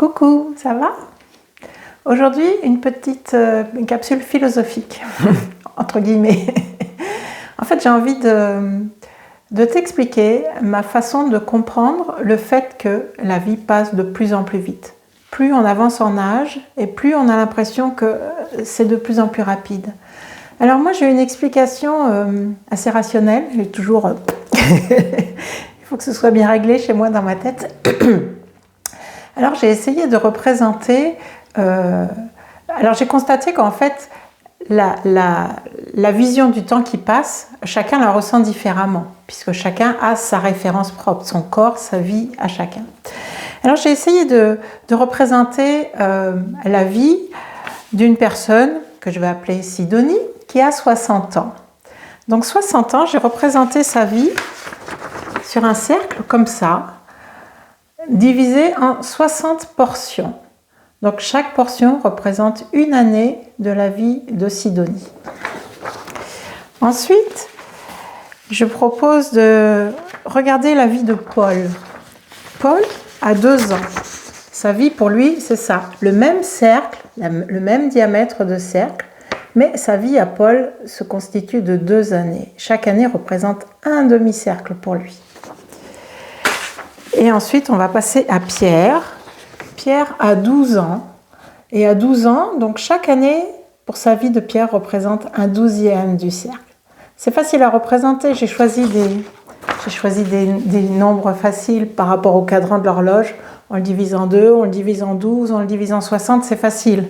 Coucou, ça va? Aujourd'hui, une petite capsule philosophique, entre guillemets. En fait, j'ai envie de t'expliquer ma façon de comprendre le fait que la vie passe de plus en plus vite. Plus on avance en âge et plus on a l'impression que c'est de plus en plus rapide. Alors moi, j'ai une explication assez rationnelle. J'ai toujours... Il faut que ce soit bien réglé chez moi dans ma tête. Alors j'ai essayé de représenter... Alors j'ai constaté qu'en fait, la vision du temps qui passe, chacun la ressent différemment, puisque chacun a sa référence propre, son corps, sa vie à chacun. Alors j'ai essayé de représenter la vie d'une personne que je vais appeler Sidonie, qui a 60 ans. Donc 60 ans, j'ai représenté sa vie sur un cercle comme ça, divisé en 60 portions. Donc chaque portion représente une année de la vie de Sidonie. Ensuite, je propose de regarder la vie de Paul. Paul a 2 ans. Sa vie pour lui, c'est ça, le même cercle, le même diamètre de cercle, mais sa vie à Paul se constitue de 2 années. Chaque année représente un demi-cercle pour lui. Et ensuite, on va passer à Pierre. Pierre a 12 ans. Et à 12 ans, donc chaque année, pour sa vie de Pierre, représente un 12e du cercle. C'est facile à représenter. J'ai choisi des nombres faciles par rapport au cadran de l'horloge. On le divise en 2, on le divise en 12, on le divise en 60, c'est facile.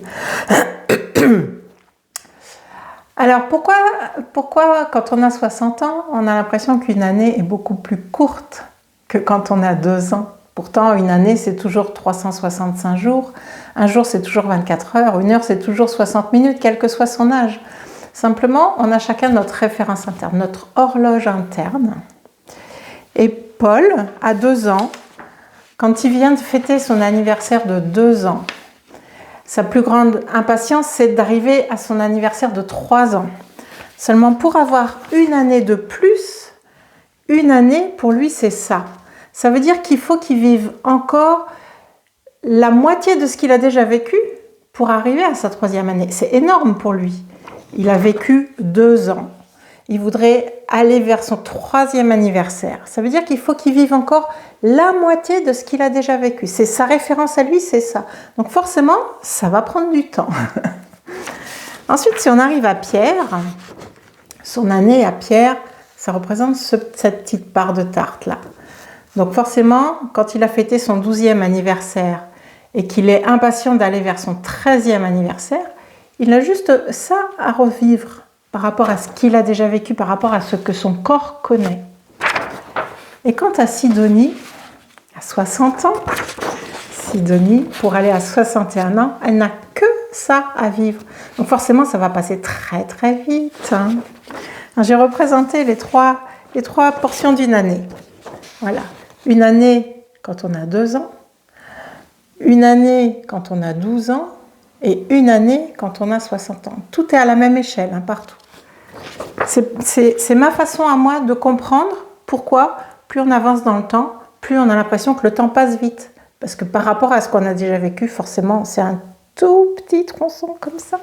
Alors pourquoi quand on a 60 ans, on a l'impression qu'une année est beaucoup plus courte que quand on a 2 ans? Pourtant, une année, c'est toujours 365 jours. Un jour, c'est toujours 24 heures. Une heure, c'est toujours 60 minutes, quel que soit son âge. Simplement, on a chacun notre référence interne, notre horloge interne. Et Paul a 2 ans. Quand il vient de fêter son anniversaire de 2 ans, sa plus grande impatience, c'est d'arriver à son anniversaire de 3 ans. Seulement, pour avoir une année de plus, une année, pour lui, c'est ça. Ça veut dire qu'il faut qu'il vive encore la moitié de ce qu'il a déjà vécu pour arriver à sa 3e année. C'est énorme pour lui. Il a vécu 2 ans. Il voudrait aller vers son 3e anniversaire. Ça veut dire qu'il faut qu'il vive encore la moitié de ce qu'il a déjà vécu. C'est sa référence à lui, c'est ça. Donc forcément, ça va prendre du temps. Ensuite, si on arrive à Pierre, son année à Pierre, ça représente cette petite part de tarte là. Donc forcément, quand il a fêté son 12e anniversaire et qu'il est impatient d'aller vers son 13e anniversaire, il a juste ça à revivre par rapport à ce qu'il a déjà vécu, par rapport à ce que son corps connaît. Et quant à Sidonie, à 60 ans, Sidonie, pour aller à 61 ans, elle n'a que ça à vivre. Donc forcément, ça va passer très très vite. J'ai représenté les trois portions d'une année. Voilà. Une année quand on a 2 ans, une année quand on a 12 ans et une année quand on a 60 ans. Tout est à la même échelle, partout. C'est ma façon à moi de comprendre pourquoi plus on avance dans le temps, plus on a l'impression que le temps passe vite. Parce que par rapport à ce qu'on a déjà vécu, forcément, c'est un tout petit tronçon comme ça.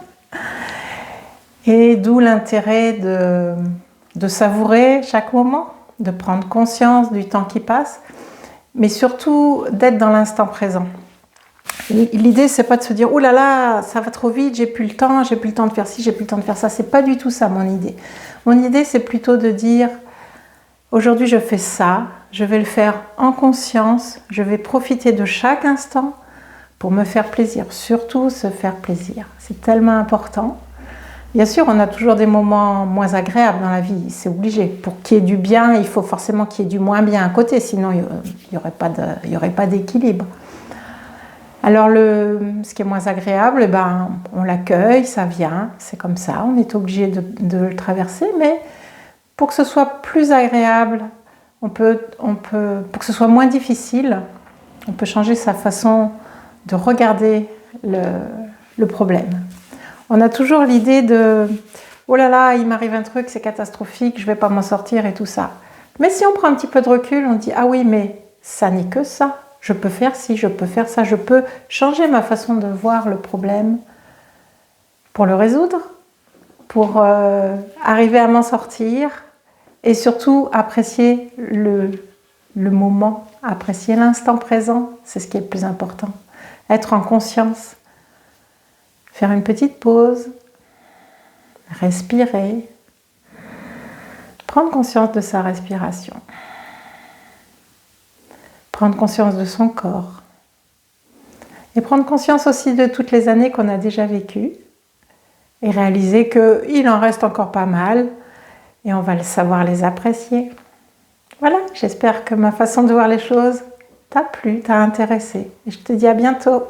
Et d'où l'intérêt de savourer chaque moment, de prendre conscience du temps qui passe, mais surtout d'être dans l'instant présent. L'idée, c'est pas de se dire « Oh là là, ça va trop vite, j'ai plus le temps de faire ci, j'ai plus le temps de faire ça ». C'est pas du tout ça mon idée. Mon idée, c'est plutôt de dire « Aujourd'hui, je fais ça, je vais le faire en conscience, je vais profiter de chaque instant pour me faire plaisir. » Surtout se faire plaisir, c'est tellement important. Bien sûr, on a toujours des moments moins agréables dans la vie, c'est obligé. Pour qu'il y ait du bien, il faut forcément qu'il y ait du moins bien à côté, sinon il n'y aurait pas d'équilibre. Alors, ce qui est moins agréable, on l'accueille, ça vient, c'est comme ça, on est obligé de le traverser, mais pour que ce soit plus agréable, pour que ce soit moins difficile, on peut changer sa façon de regarder le problème. On a toujours l'idée de « Oh là là, il m'arrive un truc, c'est catastrophique, je ne vais pas m'en sortir et tout ça ». Mais si on prend un petit peu de recul, on dit « Ah oui, mais ça n'est que ça. je peux faire ci, je peux faire ça, je peux changer ma façon de voir le problème pour le résoudre, pour arriver à m'en sortir et surtout apprécier le moment, apprécier l'instant présent, c'est ce qui est le plus important. Être en conscience, faire une petite pause, respirer, prendre conscience de sa respiration, prendre conscience de son corps et prendre conscience aussi de toutes les années qu'on a déjà vécues et réaliser qu'il en reste encore pas mal et on va savoir les apprécier. Voilà, j'espère que ma façon de voir les choses t'a plu, t'a intéressé et je te dis à bientôt.